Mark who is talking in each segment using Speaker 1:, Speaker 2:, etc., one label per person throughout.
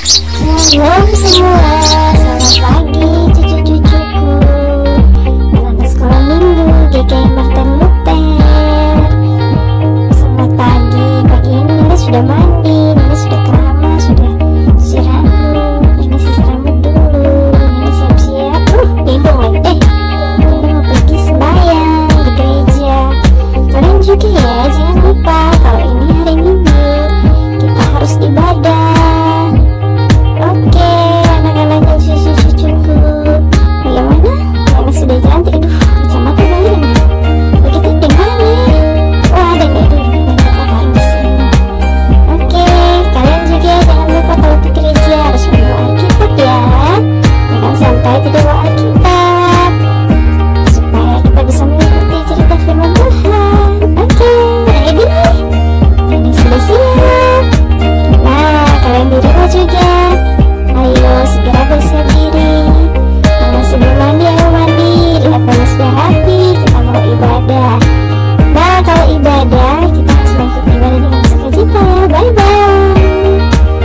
Speaker 1: Shalom semua, selamat pagi cucu-cucuku. Anak sekolah minggu GKI Martin Luther. Selamat pagi, pagi ini Nina sudah mandi, Nina sudah keramas, sudah istirahat dulu. Nina sisir rambut dulu, Nina siap-siap. Hidung lagi deh. Nina mau pergi sembahyang di gereja. Kalian juga ya, jangan lupa kalau ini hari Minggu kita harus ibadah. Oke, anak-anak dan cucu-cucuku, bagaimana? Yang sudah cantik, kacamata bayinya. Begitu di mana? Wah, ada nih dulu kakak di sini. Oke, kalian juga jangan lupa kalau ke gereja harus membawa Alkitab ya. Jangan sampai tidak bawa Alkitab, supaya kita bisa mengikuti cerita firman Tuhan. Oke, ready? Ini sudah siap. Nah, kalian di rumah juga, ayo segera bersiap diri. Karena sebelum mandi, ayo mandi. Lihat panas sudah rapi, kita mau ibadah. Nah, kalau ibadah, kita harus mengikuti ibadah dengan sukacita ya. Bye-bye.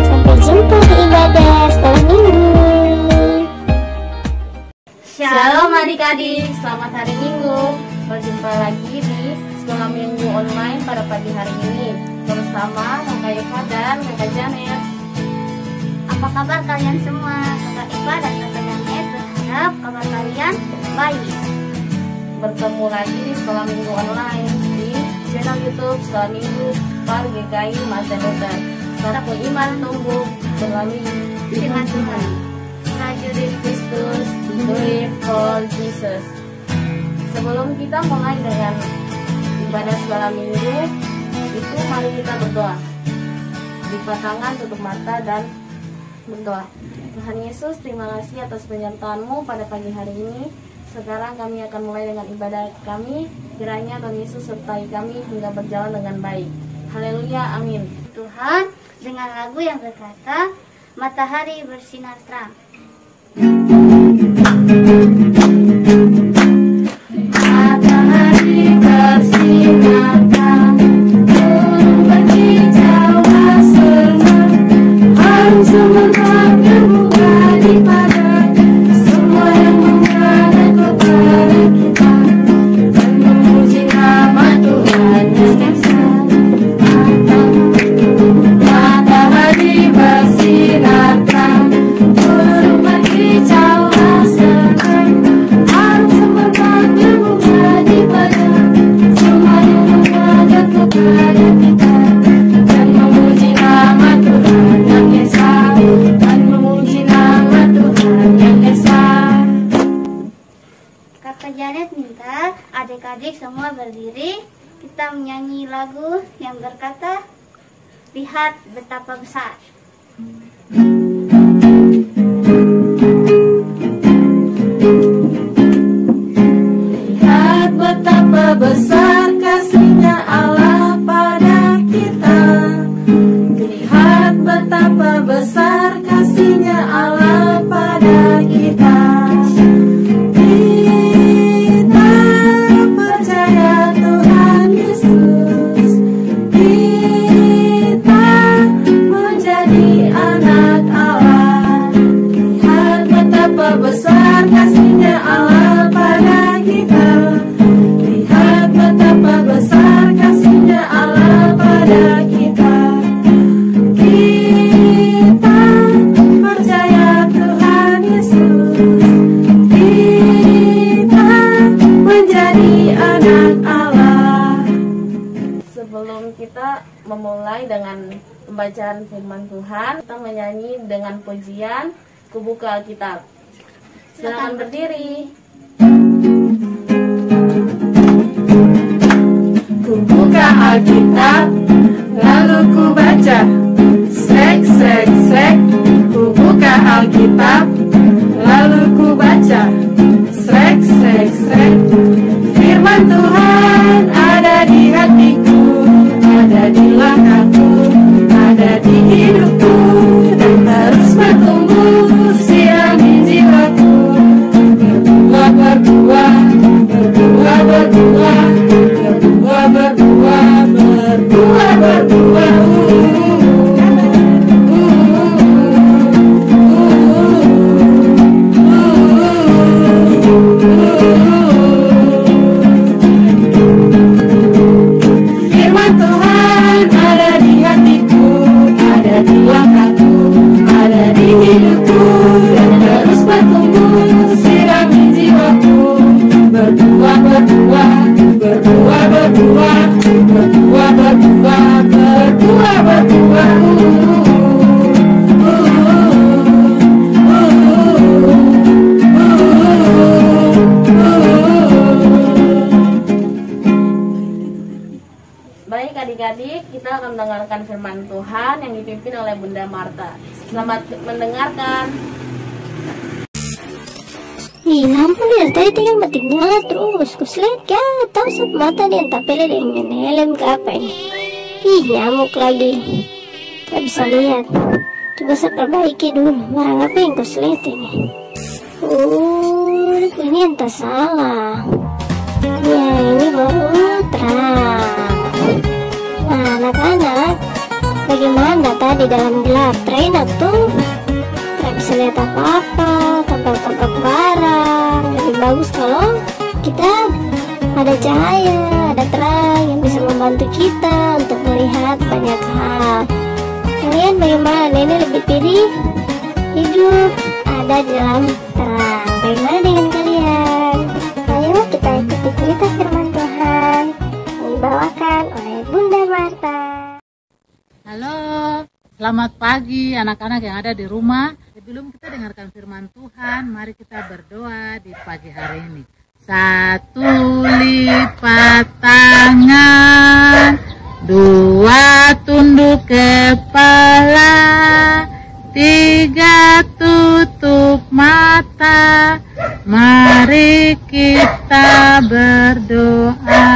Speaker 1: Sampai jumpa di ibadah setelah minggu.
Speaker 2: Shalom adik-adik, selamat hari Minggu. Berjumpa lagi di Sekolah Minggu Online pada pagi hari ini bersama Kakak Eva dan Kakak Janet.
Speaker 1: Apa kabar kalian semua? Kakak Iva dan Kakak Janet berharap kabar kalian baik.
Speaker 2: Bertemu lagi di Sekolah Minggu Online di channel YouTube Sekolah Minggu Par GKI Martin Luther. Sekarang beriman tumbuh melalui firman Tuhan. Prajurit Kristus, live for Jesus. Sebelum kita mulai dengan ibadah sekolah minggu, itu mari kita berdoa. Lipat tangan, tutup mata dan berdoa. Tuhan Yesus, terima kasih atas penyertaan-Mu pada pagi hari ini. Sekarang kami akan mulai dengan ibadah kami. Kiranya Tuhan Yesus sertai kami hingga berjalan dengan baik. Haleluya, amin.
Speaker 1: Tuhan, dengan lagu yang berkata, matahari bersinar terang.
Speaker 2: Matahari bersinar terang, burung berkicauan senang, harum semerbak terbuka di padang, semua yang menghadap kepada kita dan memuji nama Tuhan Yesus. Matahari bersinar terang, burung berkicauan senang, harum semerbak terbuka di padang, semua yang menghadap kepada kita dan memuji nama Tuhan yang Esa, dan memuji nama Tuhan yang Esa.
Speaker 1: Kakak Janet minta adik-adik semua berdiri. Kita menyanyi lagu yang berkata, lihat betapa besar.
Speaker 2: Lihat betapa besar kasih-Nya Allah pada kita. Lihat betapa besar kasih-Nya Allah pada kita. Kita percaya Tuhan Yesus. Kita menjadi anak Allah. Lihat betapa besar kasih-Nya Allah pada kita. Lihat betapa besar kasih-Nya Allah pada kita. Kita percaya Tuhan Yesus. Kita menjadi anak Allah. Sebelum kita memulai dengan pembacaan firman Tuhan, kita menyanyi dengan pujian Kubuka Alkitab. Silakan berdiri. Kubuka Alkitab, lalu ku baca. Srek, srek, srek. Kubuka Alkitab, lalu ku baca. Srek, srek, srek. Firman Tuhan ada di hatiku, ada di langkahku, ada di hidupku, dan terus bertumbuh siami jiwaku. Berbuah, berbuah, berbuah, berbuah, berbuah, berbuah, berbuah, berbuah. akan mendengarkan firman Tuhan yang dipimpin oleh Bunda Marta. Selamat mendengarkan.
Speaker 1: Ih, lampu dia tadi tinggal mati nyala terus. Kuslet ya, tahu sab mata dia tapel dengan helm ke apa ini? Ih, nyamuk lagi. Tidak bisa lihat. Coba saya perbaiki dulu. Barang apa yang kuslet ini? Ini entah salah. Ya, ini baru terang. Nah, anak-anak, bagaimana tadi dalam gelap? Enak tuh. Tidak bisa lihat apa-apa, tampak-tampak barang. Lebih bagus kalau kita ada cahaya, ada terang yang bisa membantu kita untuk melihat banyak hal. Kalian bagaimana? Ini lebih pilih hidup ada di dalam terang. Bagaimana dengan kalian? Ayo kita ikuti cerita firman Tuhan yang dibawakan oleh Bunda Marta.
Speaker 3: Halo, selamat pagi anak-anak yang ada di rumah. Sebelum kita dengarkan firman Tuhan, mari kita berdoa di pagi hari ini. 1 lipat tangan, 2 tunduk kepala, 3 tutup mata. Mari kita berdoa.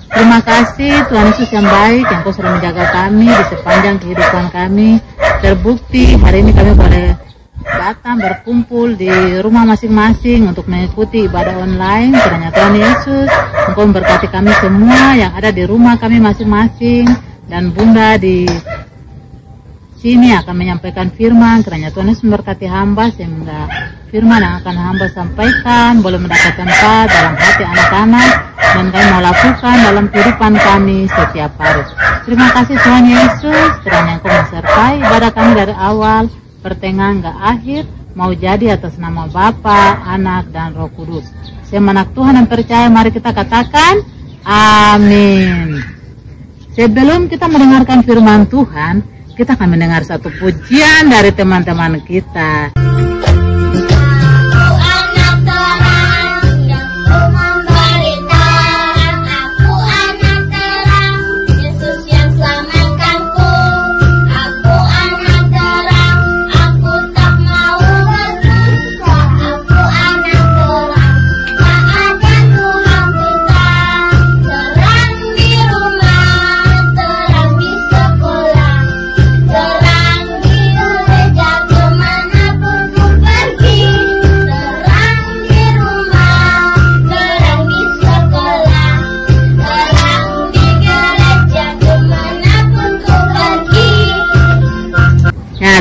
Speaker 3: Terima kasih Tuhan Yesus yang baik, yang Kau sudah menjaga kami di sepanjang kehidupan kami. Terbukti hari ini kami boleh datang berkumpul di rumah masing-masing untuk mengikuti ibadah online. Kiranya Tuhan Yesus Engkau memberkati kami semua yang ada di rumah kami masing-masing, dan Bunda di sini akan menyampaikan firman. Kiranya Tuhan Yesus memberkati hamba sehingga firman yang akan hamba sampaikan boleh mendapat tempat dalam hati anak-anak dan kami mau lakukan dalam kehidupan kami setiap hari. Terima kasih Tuhan Yesus, kiranya Engkau menyertai ibadah kami dari awal, pertengahan hingga akhir, mau jadi atas nama Bapa, Anak, dan Roh Kudus. Semenak Tuhan yang percaya, mari kita katakan amin. Sebelum kita mendengarkan firman Tuhan, kita akan mendengar satu pujian dari teman-teman kita.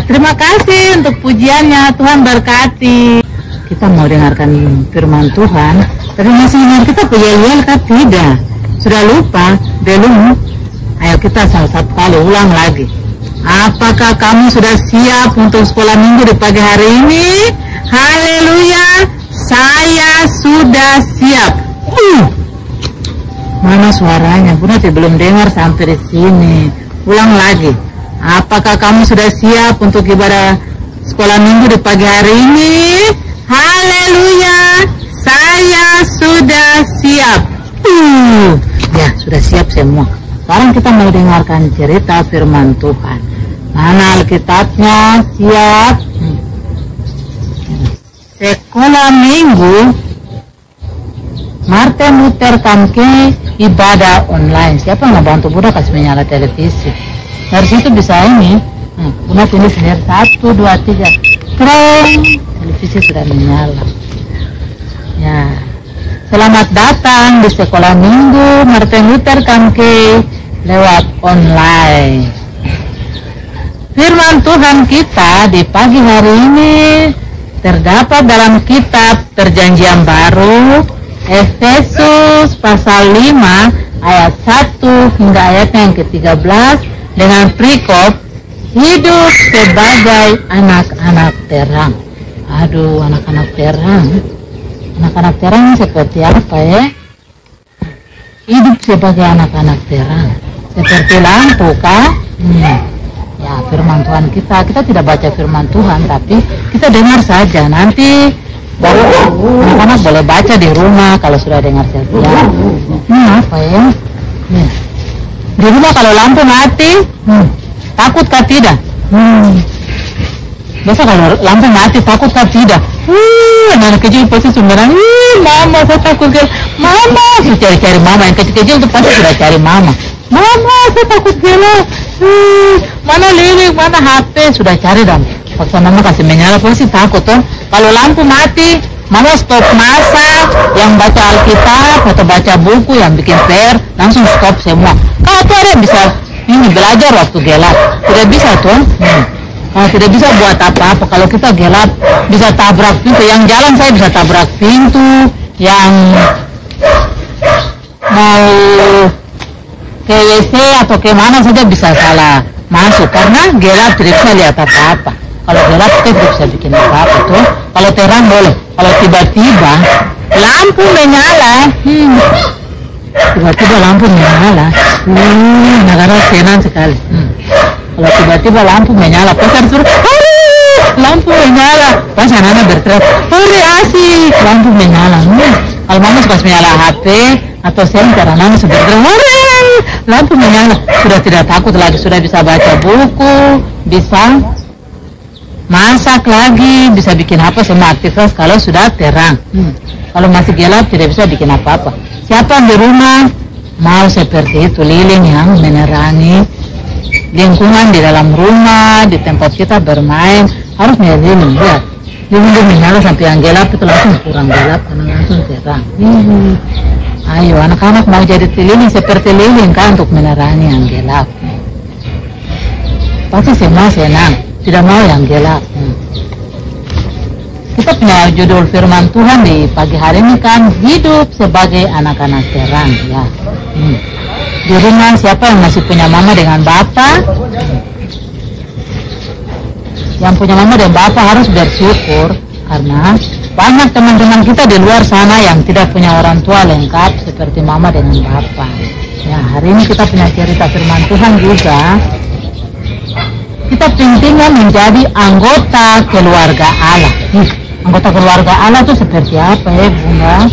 Speaker 3: Terima kasih untuk pujiannya, Tuhan berkati. Kita mau dengarkan firman Tuhan, tapi masih ingat kita yel-yel kan? Tidak, sudah lupa? Belum? Ayo kita satu kali ulang lagi. Apakah kamu sudah siap untuk sekolah minggu di pagi hari ini? Haleluya, saya sudah siap. Mana suaranya? Bunda belum dengar sampai di sini. Ulang lagi. Apakah kamu sudah siap untuk ibadah sekolah minggu di pagi hari ini? Haleluya, saya sudah siap. Ya, sudah siap semua. Sekarang kita mau dengarkan cerita firman Tuhan. Mana Alkitabnya? Siap? Sekolah minggu Martin Luther King ibadah online. Siapa yang mau bantu Bunda kasih menyala televisi? Dari situ bisa ini, Bunda tulis sendiri 1, 2, 3, terang, televisi sudah menyala. Ya, selamat datang di sekolah minggu Martin Luther King lewat online. Firman Tuhan kita di pagi hari ini terdapat dalam kitab Perjanjian Baru, Efesus pasal 5 ayat 1 hingga ayatnya yang ke-13. Dengan perikop hidup sebagai anak-anak terang. Aduh, anak-anak terang. Anak-anak terang seperti apa ya? Hidup sebagai anak-anak terang. Seperti lampu kah? Ya, firman Tuhan kita tidak baca firman Tuhan, tapi kita dengar saja. Nanti baru anak-anak boleh baca di rumah kalau sudah dengar saja. Apa ya? Di rumah kalau lampu mati, takut kah tidak? Biasa kalau lampu mati takut kah tidak? Anak kecil pasti sembarang, mama saya takut gelap. Mama, sudah cari-cari mama. Yang kecil-kecil tuh pasti sudah cari mama. Mama, saya takut gelap. Mana listrik, mana HP, sudah cari dan paksa mama kasih menyala pasti takut tuh. Kalau lampu mati, mama stop masak, yang baca Alkitab atau baca buku, yang bikin PR, langsung stop semua. Kalau tuh ada yang bisa ini belajar waktu gelap, tidak bisa tuh. Kalau tidak bisa buat apa-apa, kalau kita gelap bisa tabrak pintu, yang jalan saya bisa tabrak pintu, yang mau ke WC atau ke mana saja bisa salah masuk karena gelap tidak bisa lihat apa-apa. Kalau gelap kita tidak bisa bikin apa-apa tuh. Kalau terang boleh. Kalau tiba-tiba lampu menyala, tiba-tiba lampu menyala, negara senang sekali. Kalau tiba-tiba lampu menyala, pasar suruh, lampu menyala, pas anak-anak berteriak, hore asik, lampu menyala. Kalau mama suka menyala HP atau senter, anak-anak sudah berteriak, hore, lampu menyala, sudah tidak takut lagi, sudah bisa baca buku, bisa masak lagi, bisa bikin apa semua aktivitas kalau sudah terang. Kalau masih gelap tidak bisa bikin apa-apa. Siapa yang di rumah mau seperti itu, lilin yang menerangi lingkungan di dalam rumah, di tempat kita bermain, harus menjadi lilin. Lihat, lilin menyala sampai yang gelap itu langsung kurang gelap karena langsung terang. Ayo anak-anak mau jadi lilin seperti lilin kan untuk menerangi yang gelap. Pasti semua senang, tidak mau yang gelap. Kita punya judul firman Tuhan di pagi hari ini kan, hidup sebagai anak-anak terang ya. Di rumah siapa yang masih punya mama dengan bapak? Yang punya mama dan bapak harus bersyukur karena banyak teman-teman kita di luar sana yang tidak punya orang tua lengkap seperti mama dengan bapak. Ya, hari ini kita punya cerita firman Tuhan juga. Kita pentingnya menjadi anggota keluarga Allah. Anggota keluarga Allah itu seperti apa ya Bunda?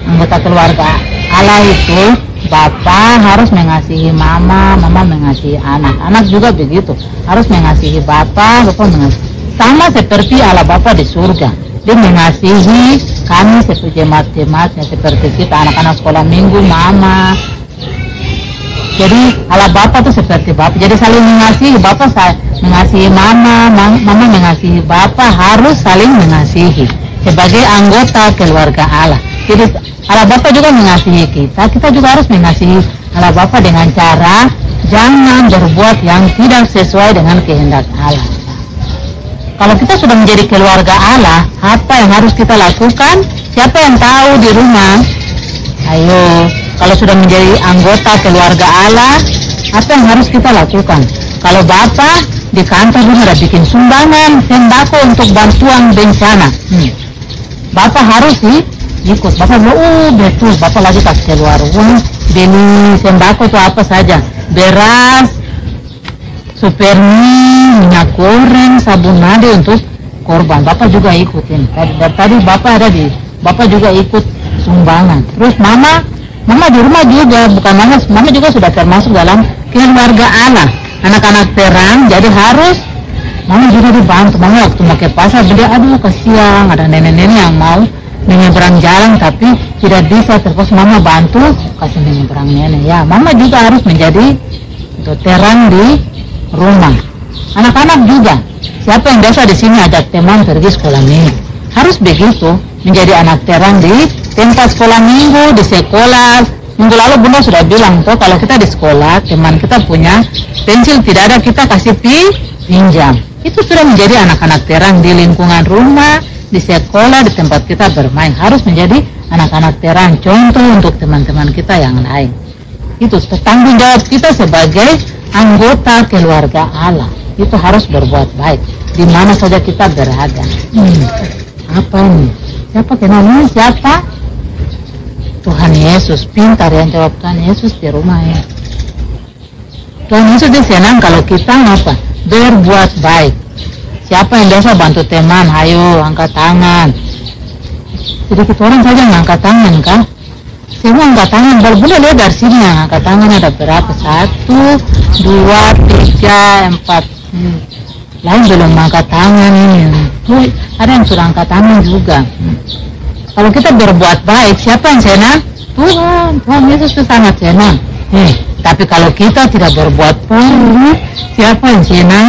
Speaker 3: Anggota keluarga Allah itu bapak harus mengasihi mama, mama mengasihi anak, anak juga begitu, harus mengasihi bapak, bapak mengasihi. Sama seperti Allah Bapa di surga, dia mengasihi kami seperti jemaat-jemaatnya, seperti kita anak-anak sekolah minggu, mama. Jadi Allah Bapa itu seperti Bapak, jadi saling mengasihi. Bapak mengasihi mama, mama mengasihi Bapak, harus saling mengasihi sebagai anggota keluarga Allah. Jadi Allah Bapa juga mengasihi kita, kita juga harus mengasihi Allah Bapa dengan cara jangan berbuat yang tidak sesuai dengan kehendak Allah. Kalau kita sudah menjadi keluarga Allah, apa yang harus kita lakukan? Siapa yang tahu di rumah? Ayo, kalau sudah menjadi anggota keluarga Allah, apa yang harus kita lakukan? Kalau Bapak di kantor sudah bikin sumbangan sembako untuk bantuan bencana, Bapak harus ikut. Bapak bilang, betul, Bapak lagi kasih keluar uang beli sembako itu apa saja, beras, supermi, minyak goreng, sabun mandi untuk korban. Bapak juga ikutin. Tadi Bapak ada Bapak juga ikut sumbangan. Terus mama di rumah juga, bukan mama juga sudah termasuk dalam keluarga Allah, anak-anak terang. Jadi harus mama juga dibantu. Mama waktu mau ke pasar beli, aduh kasihan ada nenek-nenek yang mau menyeberang jalan tapi tidak bisa, terus mama bantu kasih menyeberang nenek. Ya, mama juga harus menjadi terang di rumah. Anak-anak juga, siapa yang biasa di sini ajak teman pergi sekolah minggu, harus begitu, menjadi anak terang di tempat sekolah minggu, di sekolah. Minggu lalu Bunda sudah bilang tuh, kalau kita di sekolah, teman kita punya pensil tidak ada, kita kasih pinjam. Itu sudah menjadi anak-anak terang di lingkungan rumah, di sekolah, di tempat kita bermain. Harus menjadi anak-anak terang, contoh untuk teman-teman kita yang lain. Itu tanggung jawab kita sebagai anggota keluarga Allah. Itu harus berbuat baik di mana saja kita berada. Apa ini? Siapa kenalnya? Siapa? Tuhan Yesus. Pintar yang jawab Tuhan Yesus di rumah ya. Tuhan Yesus dia senang kalau kita apa? Berbuat baik. Siapa yang biasa bantu teman? Ayo angkat tangan. Sedikit orang saja yang angkat tangan kan? Semua angkat tangan. Baru Bunda lihat dari sini yang angkat tangan ada berapa? 1, 2, 3, 4. Lain belum angkat tangan ini. Ada yang sudah angkat tangan juga. Kalau kita berbuat baik, siapa yang senang? Tuhan. Tuhan Yesus itu sangat senang. Tapi kalau kita tidak berbuat baik, siapa yang senang?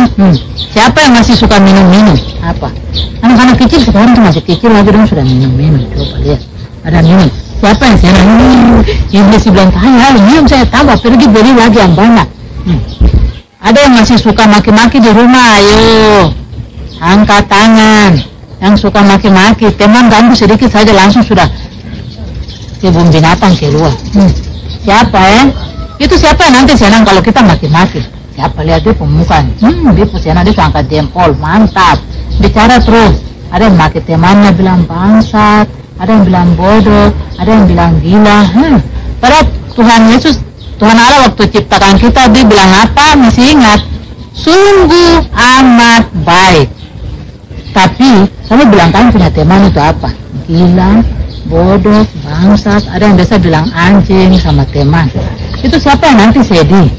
Speaker 3: Siapa yang masih suka minum-minum? Apa? Anak-anak kecil sekarang tuh masih kecil lagi dong sudah minum-minum. Coba lihat, ada minum. Siapa yang senang? Iblis bilang, ayo minum saya tambah, pergi beli lagi yang banyak. Ada yang masih suka maki-maki di rumah, ayo angkat tangan. Yang suka maki-maki, teman ganggu sedikit saja langsung sudah kebun binatang keluar. Siapa ya? Itu siapa yang nanti senang kalau kita maki-maki? Siapa? Lihat dia pemuka. Dia senang, dia angkat jempol, mantap. Bicara terus. Ada yang maki temannya bilang bangsat, ada yang bilang bodoh, ada yang bilang gila. Padahal Tuhan Yesus, Tuhan Allah waktu ciptakan kita, dia bilang apa? Masih ingat? Sungguh amat baik. Tapi kamu bilang kamu punya teman itu apa? Gila, bodoh, bangsat. Ada yang biasa bilang anjing sama teman. Itu siapa yang nanti sedih?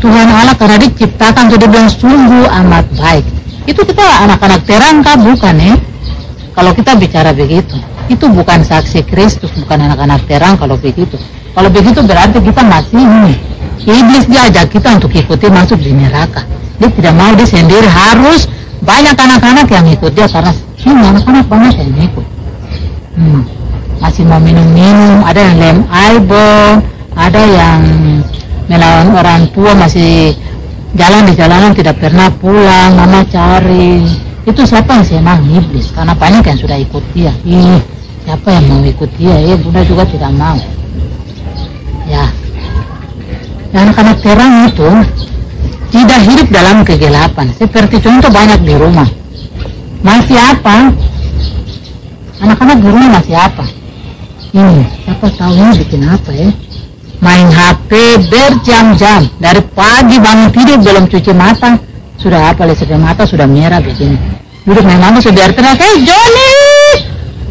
Speaker 3: Tuhan Allah karena diciptakan sudah bilang sungguh amat baik. Itu kita anak-anak terang kah? Bukan ya? Kalau kita bicara begitu, itu bukan saksi Kristus, bukan anak-anak terang kalau begitu. Kalau begitu berarti kita masih ini. Iblis dia ajak kita untuk ikuti masuk di neraka. Dia tidak mau, dia sendiri harus. Banyak anak-anak yang ikut dia karena ini anak-anak banyak yang ikut. Masih mau minum-minum, ada yang lem aibon, ada yang melawan orang tua, masih jalan di jalanan tidak pernah pulang, mama cari. Itu siapa yang senang? Iblis, karena banyak yang sudah ikut dia. Siapa yang mau ikut dia? Bunda juga tidak mau. Ya, anak-anak terang itu tidak hidup dalam kegelapan. Seperti contoh banyak di rumah. Masih apa? Anak-anak di rumah masih apa? Ini, siapa tahu ini bikin apa ya? Main HP berjam-jam. Dari pagi bangun tidur belum cuci mata. Sudah apa? Listrik mata sudah merah begini. Duduk main mama sudah teriak, Joni!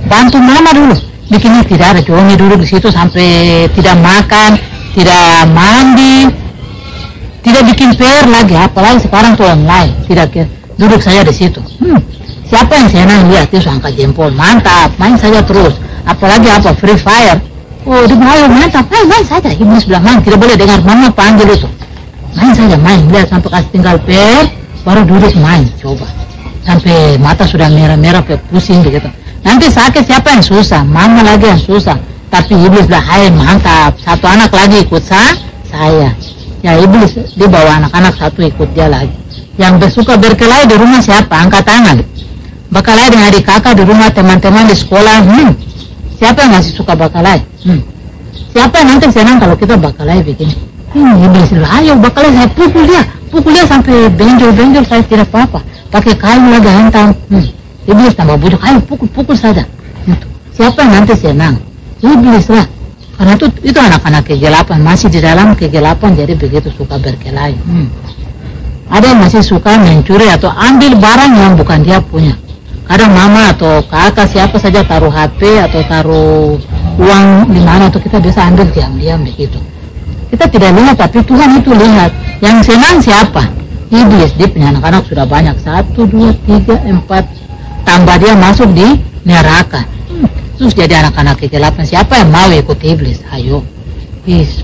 Speaker 3: Bantu mama dulu. Bikinnya tidak ada. Joni duduk di situ sampai tidak makan, tidak mandi, tidak bikin PR lagi, apalagi sekarang tuh online, tidak duduk saja di situ. Siapa yang senang lihat dia angkat jempol, mantap, main saja terus. Apalagi apa Free Fire, dia bilang mantap, main saja. Iblis bilang main, tidak boleh dengar mama panggil itu. Main saja, main, lihat sampai kasih tinggal PR, baru duduk main, coba. Sampai mata sudah merah-merah, pusing begitu. Nanti sakit siapa yang susah? Mama lagi yang susah. Tapi iblis bilang, hai mantap, satu anak lagi ikut saya. Ya iblis, dia bawa anak-anak satu ikut dia lagi. Yang suka berkelahi di rumah siapa? Angkat tangan. Berkelahi dengan adik kakak di rumah, teman-teman di sekolah. Siapa yang masih suka berkelahi? Siapa yang nanti senang kalau kita berkelahi begini? Iblis bilang, ayo berkelahi, saya pukul dia sampai benjol-benjol, saya tidak apa-apa. Pakai kayu lagi hantam. Iblis tambah bujuk, ayo pukul saja. Siapa yang nanti senang? Iblis lah. Karena itu anak-anak kegelapan, masih di dalam kegelapan, jadi begitu suka berkelahi. Ada yang masih suka mencuri atau ambil barang yang bukan dia punya. Kadang mama atau kakak siapa saja taruh HP atau taruh uang di mana, atau kita bisa ambil diam-diam begitu. Kita tidak lihat, tapi Tuhan itu lihat. Yang senang siapa? Iblis. Dia punya anak-anak sudah banyak, 1, 2, 3, 4. Tambah dia masuk di neraka. Terus jadi anak-anak kegelapan. Siapa yang mau ikut iblis? Ayo.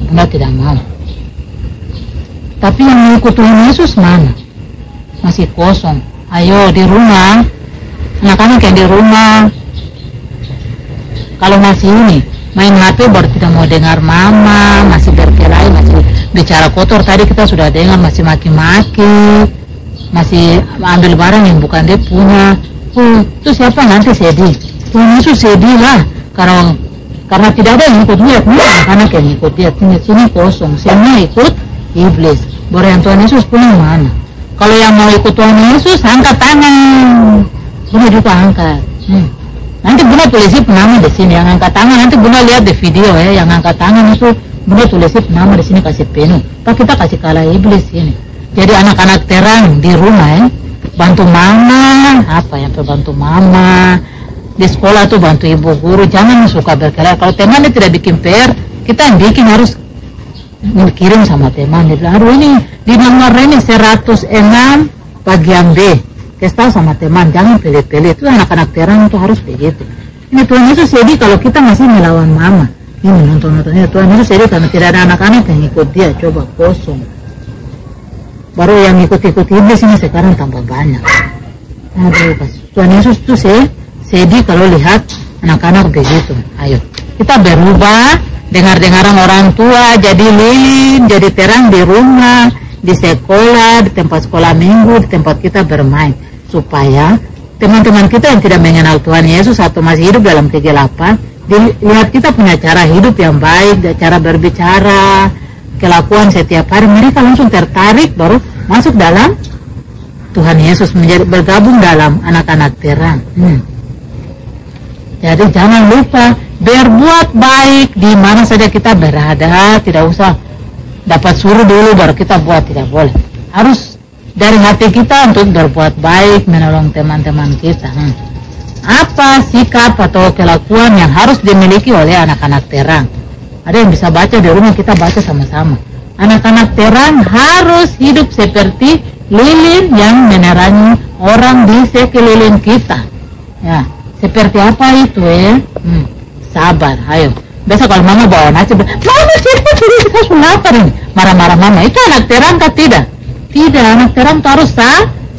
Speaker 3: Bunda tidak mau. Tapi yang mau ikut Tuhan Yesus mana? Masih kosong. Ayo di rumah. Anak-anak yang di rumah. Kalau masih ini main HP baru tidak mau dengar mama, masih berkelahi, masih bicara kotor. Tadi kita sudah dengar masih maki-maki, masih ambil barang yang bukan dia punya. Itu siapa nanti sedih? Tuhan Yesus sedih lah karena tidak ada yang ikut dia. Anak-anak yang ikut dia sini kosong, semua ikut iblis. Baru yang Tuhan Yesus punya mana? Kalau yang mau ikut Tuhan Yesus angkat tangan. Bunda juga angkat. Nanti Bunda tulisin nama di sini. Yang angkat tangan nanti Bunda lihat di video ya. Yang angkat tangan itu Bunda tulisin nama di sini, kasih penuh. Pak kita kasih kalah iblis ini. Jadi anak-anak terang di rumah ya. Bantu mama, apa yang bantu mama. Di sekolah tuh bantu ibu guru, jangan suka berkelahi. Kalau temannya tidak bikin PR, Kita yang bikin harus kirim sama teman. Dia bilang, aduh ini di nomor ini 106 bagian B. Kasih tahu sama teman, jangan pilih-pilih. Itu anak-anak terang itu harus begitu. Ini Tuhan Yesus sedih kalau kita masih melawan mama. Ini nonton-nontonnya Tuhan Yesus sedih karena tidak ada anak-anak yang ikut dia. Coba kosong. Baru yang ikut-ikut iblis ini sekarang tambah banyak. Aduh, Tuhan Yesus itu sedih kalau lihat anak-anak begitu. Ayo, kita berubah. Dengar-dengaran orang tua, jadi lilin, jadi terang di rumah, di sekolah, di tempat sekolah minggu, di tempat kita bermain. Supaya teman-teman kita yang tidak mengenal Tuhan Yesus atau masih hidup dalam kegelapan, lihat kita punya cara hidup yang baik, cara berbicara, kelakuan setiap hari, mereka langsung tertarik baru masuk dalam Tuhan Yesus, menjadi bergabung dalam anak-anak terang. Jadi jangan lupa berbuat baik di mana saja kita berada. Tidak usah dapat suruh dulu baru kita buat, tidak boleh. Harus dari hati kita untuk berbuat baik, menolong teman-teman kita. Apa sikap atau kelakuan yang harus dimiliki oleh anak-anak terang? Ada yang bisa baca di rumah, kita baca sama-sama. Anak-anak terang harus hidup seperti lilin yang menerangi orang di sekeliling kita. Ya, seperti apa itu ya? Sabar, ayo. Biasa kalau mama bawa nasi, mama cerita kita sudah lapar ini. Marah-marah mama, itu anak terang kan tidak? Tidak, anak terang itu harus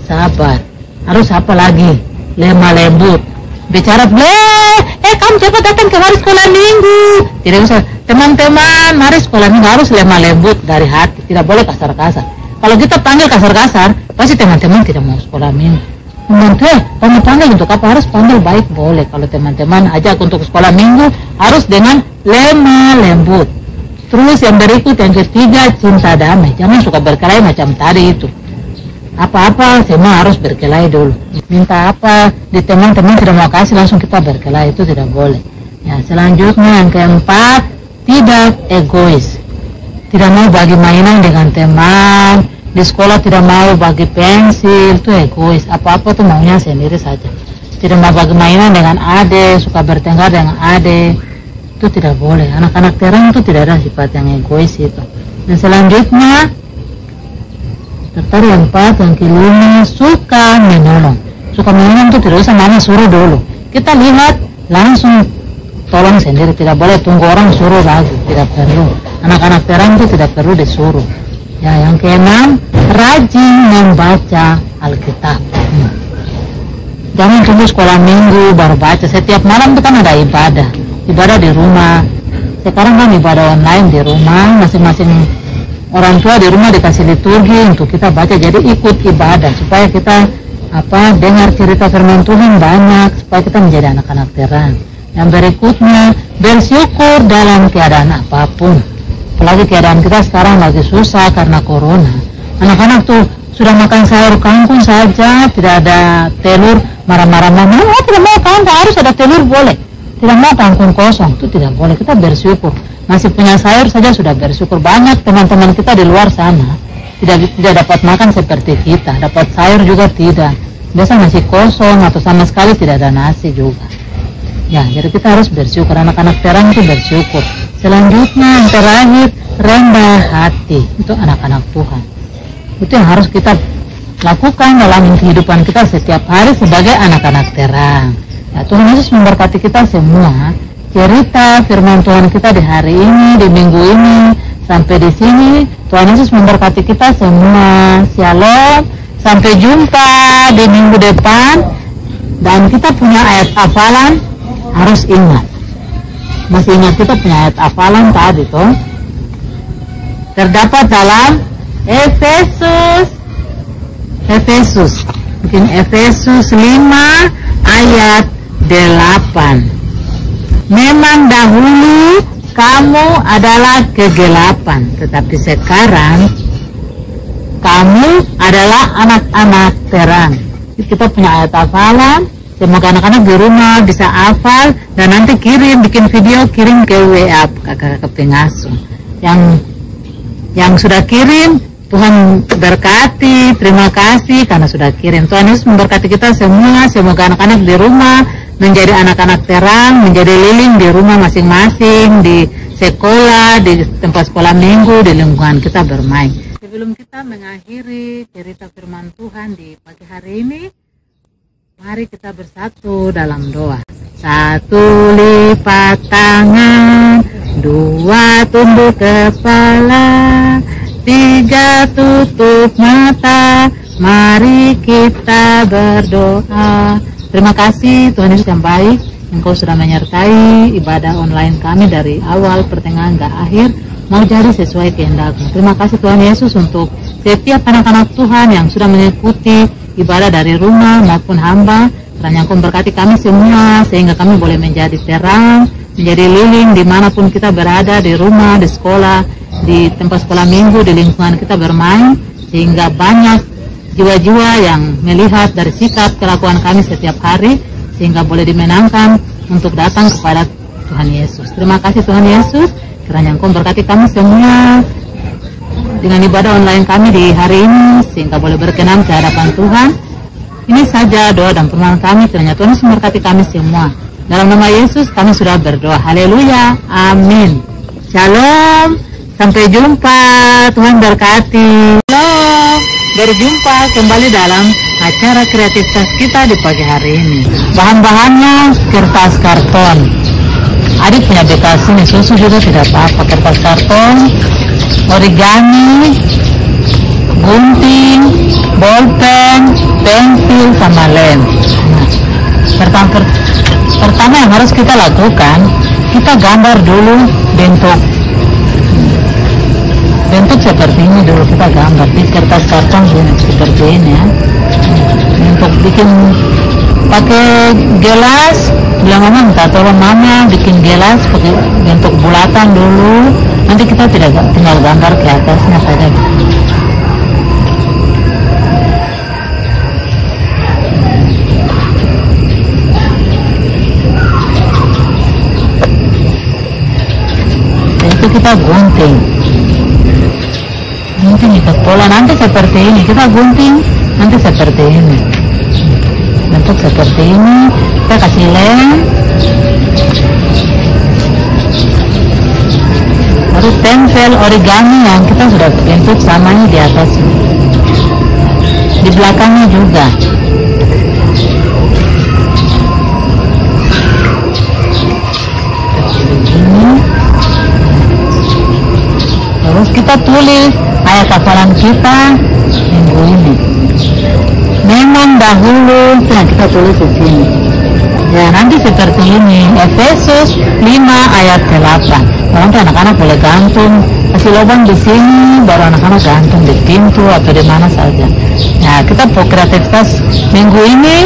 Speaker 3: sabar. Harus apa lagi? Lemah lembut. Bicara, kamu cepat datang ke hari sekolah minggu. Tidak usah, teman-teman, mari sekolah minggu harus lemah lembut dari hati. Tidak boleh kasar-kasar. Kalau kita panggil kasar-kasar, pasti teman-teman tidak mau sekolah minggu. Kamu panggil untuk apa? Harus panggil baik boleh. Kalau teman-teman ajak untuk sekolah minggu, harus dengan lemah lembut. Terus yang berikut, yang ketiga, cinta damai. Jangan suka berkelahi macam tadi itu. Apa-apa semua harus berkelahi dulu. Minta apa di teman-teman tidak mau kasih, langsung kita berkelahi, itu tidak boleh. Ya, selanjutnya yang keempat, tidak egois. Tidak mau bagi mainan dengan teman. Di sekolah tidak mau bagi pensil, itu egois. Apa-apa tuh maunya sendiri saja. Tidak mau bagi mainan dengan adik, suka bertengkar dengan adik, itu tidak boleh. Anak-anak terang itu tidak ada sifat yang egois itu. Dan selanjutnya, yang keempat, yang kelima, suka menolong. Suka menolong itu tidak usah mama suruh dulu. Kita lihat langsung tolong sendiri. Tidak boleh tunggu orang suruh lagi, tidak perlu. Anak-anak terang itu tidak perlu disuruh. Ya, yang keenam, rajin membaca Alkitab. Jangan tunggu sekolah minggu baru baca. Setiap malam itu kan ada ibadah di rumah. Sekarang kan ibadah online di rumah, masing-masing orang tua di rumah dikasih liturgi untuk kita baca. Jadi ikut ibadah supaya kita dengar cerita firman Tuhan banyak, supaya kita menjadi anak-anak terang. Yang berikutnya, bersyukur dalam keadaan apapun. Apalagi keadaan kita sekarang lagi susah karena corona. Anak-anak tuh sudah makan sayur kangkung saja, tidak ada telur, marah-marah mama, tidak mau kangkung, harus ada telur boleh. Tidak mau kangkung kosong, itu tidak boleh. Kita bersyukur. Masih punya sayur saja sudah bersyukur. Banyak teman-teman kita di luar sana tidak dapat makan seperti kita, dapat sayur juga tidak. Biasa masih kosong atau sama sekali tidak ada nasi juga. Ya, jadi kita harus bersyukur. Anak-anak terang itu bersyukur. Selanjutnya yang terakhir, rendah hati. Itu anak-anak Tuhan. Itu yang harus kita lakukan dalam kehidupan kita setiap hari sebagai anak-anak terang. Ya, Tuhan Yesus memberkati kita semua. Cerita firman Tuhan kita di hari ini, di minggu ini, sampai di sini. Tuhan Yesus memberkati kita semua. Shalom. Sampai jumpa di minggu depan. Dan kita punya ayat hafalan, harus ingat. Masih ingat kita punya ayat hafalan tadi toh? Terdapat dalam Efesus. Mungkin Efesus 5 ayat 8. Memang dahulu kamu adalah kegelapan, tetapi sekarang kamu adalah anak-anak terang. Kita punya ayat hafalan. Semoga anak-anak di rumah bisa hafal dan nanti bikin video, kirim ke WA kakak-kakak pengasuh. Yang sudah kirim, Tuhan berkati, terima kasih karena sudah kirim. Tuhan Yesus memberkati kita semua. Semoga anak-anak di rumah menjadi anak-anak terang, menjadi lilin di rumah masing-masing, di sekolah, di tempat sekolah minggu, di lingkungan kita bermain. Sebelum kita mengakhiri cerita firman Tuhan di pagi hari ini, mari kita bersatu dalam doa. 1 lipat tangan, 2 tunduk kepala, 3 tutup mata, mari kita berdoa. Terima kasih Tuhan Yesus yang baik, Engkau sudah menyertai ibadah online kami dari awal, pertengahan, hingga akhir, mau jadi sesuai kehendak-Mu. Terima kasih Tuhan Yesus untuk setiap anak-anak Tuhan yang sudah mengikuti ibadah dari rumah maupun hamba. Kiranya Engkau berkati kami semua, sehingga kami boleh menjadi terang, menjadi lilin dimanapun kita berada, di rumah, di sekolah, di tempat sekolah minggu, di lingkungan kita bermain, sehingga banyak jiwa-jiwa yang melihat dari sikap kelakuan kami setiap hari, sehingga boleh dimenangkan untuk datang kepada Tuhan Yesus. Terima kasih Tuhan Yesus, kiranya Engkau berkati kami semua dengan ibadah online kami di hari ini, sehingga boleh berkenan ke hadapan Tuhan. Ini saja doa dan permohonan kami, kiranya Tuhan Yesus memberkati kami semua. Dalam nama Yesus kami sudah berdoa. Haleluya, amin. Shalom, sampai jumpa, Tuhan berkati. Shalom, berjumpa kembali dalam acara kreativitas kita di pagi hari ini. Bahan-bahannya kertas karton. Adik punya bekas ini, susu juga tidak apa-apa. Kertas karton, origami, gunting, bolpen, pensil, sama lem. Pertama yang harus kita lakukan, kita gambar dulu bentuk seperti ini dulu, kita gambar di kertas karton seperti ini ya. Untuk bikin pakai gelas, bilang mama minta tolong mama bikin gelas pakai bentuk bulatan dulu, nanti kita tinggal gambar ke atasnya saja. Itu kita gunting ikat pola, nanti seperti ini kita gunting, nanti seperti ini bentuk seperti ini, kita kasih lem, baru tempel origami yang kita sudah bentuk samanya di atas, di belakangnya juga. Terus kita tulis ayat hafalan kita minggu ini. Memang dahulu, kita tulis di sini. Ya, nanti seperti ini, Efesus 5 ayat 8. Nanti anak-anak boleh gantung, kasih lubang di sini, baru anak-anak gantung di pintu atau di mana saja. Nah, kita kreativitas minggu ini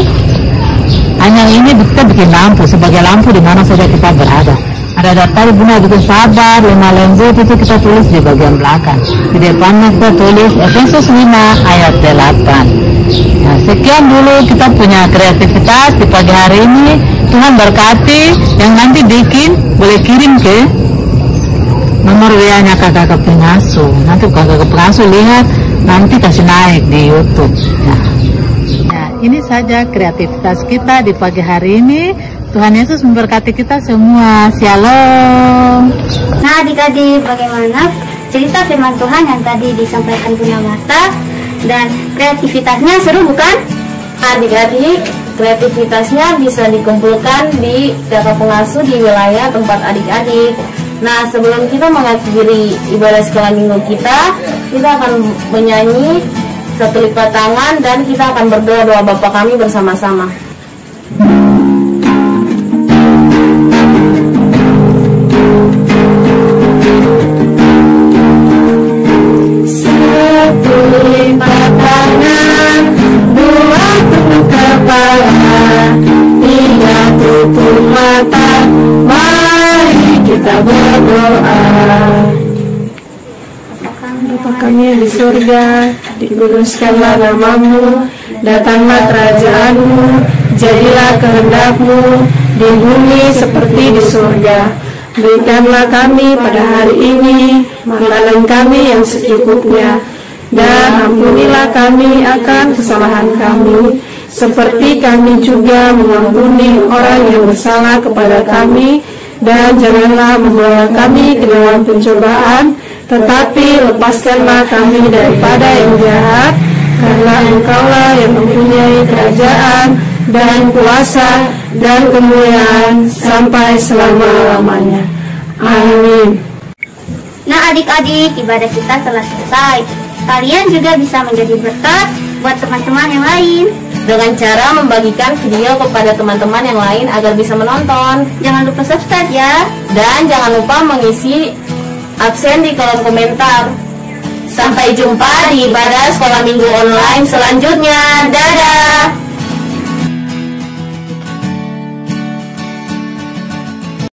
Speaker 3: hanya ini, kita bikin lampu, sebagai lampu di mana saja kita berada. Ada daftar Bunda bikin sabar, 5 lembut, itu kita tulis di bagian belakang. Di depannya kita tulis Efesus 5 ayat 8. Nah, sekian dulu kita punya kreativitas di pagi hari ini. Tuhan berkati. Yang nanti bikin boleh kirim ke nomor WA-nya kakak pengasuh. Nanti kakak pengasuh lihat, nanti kasih naik di YouTube. Nah, ini saja kreativitas kita di pagi hari ini. Tuhan Yesus memberkati kita semua. Shalom.
Speaker 1: Nah adik-adik, bagaimana cerita firman Tuhan yang tadi disampaikan Bunda Marta? Dan kreativitasnya seru bukan?
Speaker 2: Adik-adik, kreativitasnya bisa dikumpulkan di kakak pengasuh di wilayah tempat adik-adik. Nah, sebelum kita mengakhiri ibadah sekolah minggu kita akan menyanyi 1 lipat tangan dan kita akan berdoa doa Bapa kami bersama-sama.
Speaker 4: Bapa kami yang di surga, dikuduskanlah namamu, datanglah kerajaanmu, jadilah kehendak-Mu di bumi seperti di surga. Berikanlah kami pada hari ini makanan kami yang secukupnya, dan ampunilah kami akan kesalahan kami, seperti kami juga mengampuni orang yang bersalah kepada kami, dan janganlah membawa kami ke dalam pencobaan, tetapi lepaskanlah kami daripada yang jahat, karena Engkaulah yang mempunyai kerajaan dan kuasa dan kemuliaan sampai selama-lamanya. Amin.
Speaker 1: Nah adik-adik, ibadah kita telah selesai. Kalian juga bisa menjadi berkat buat teman-teman yang lain
Speaker 2: dengan cara membagikan video kepada teman-teman yang lain agar bisa menonton.
Speaker 1: Jangan lupa subscribe ya.
Speaker 2: Dan jangan lupa mengisi absen di kolom komentar. Sampai jumpa di ibadah sekolah minggu online selanjutnya. Dadah.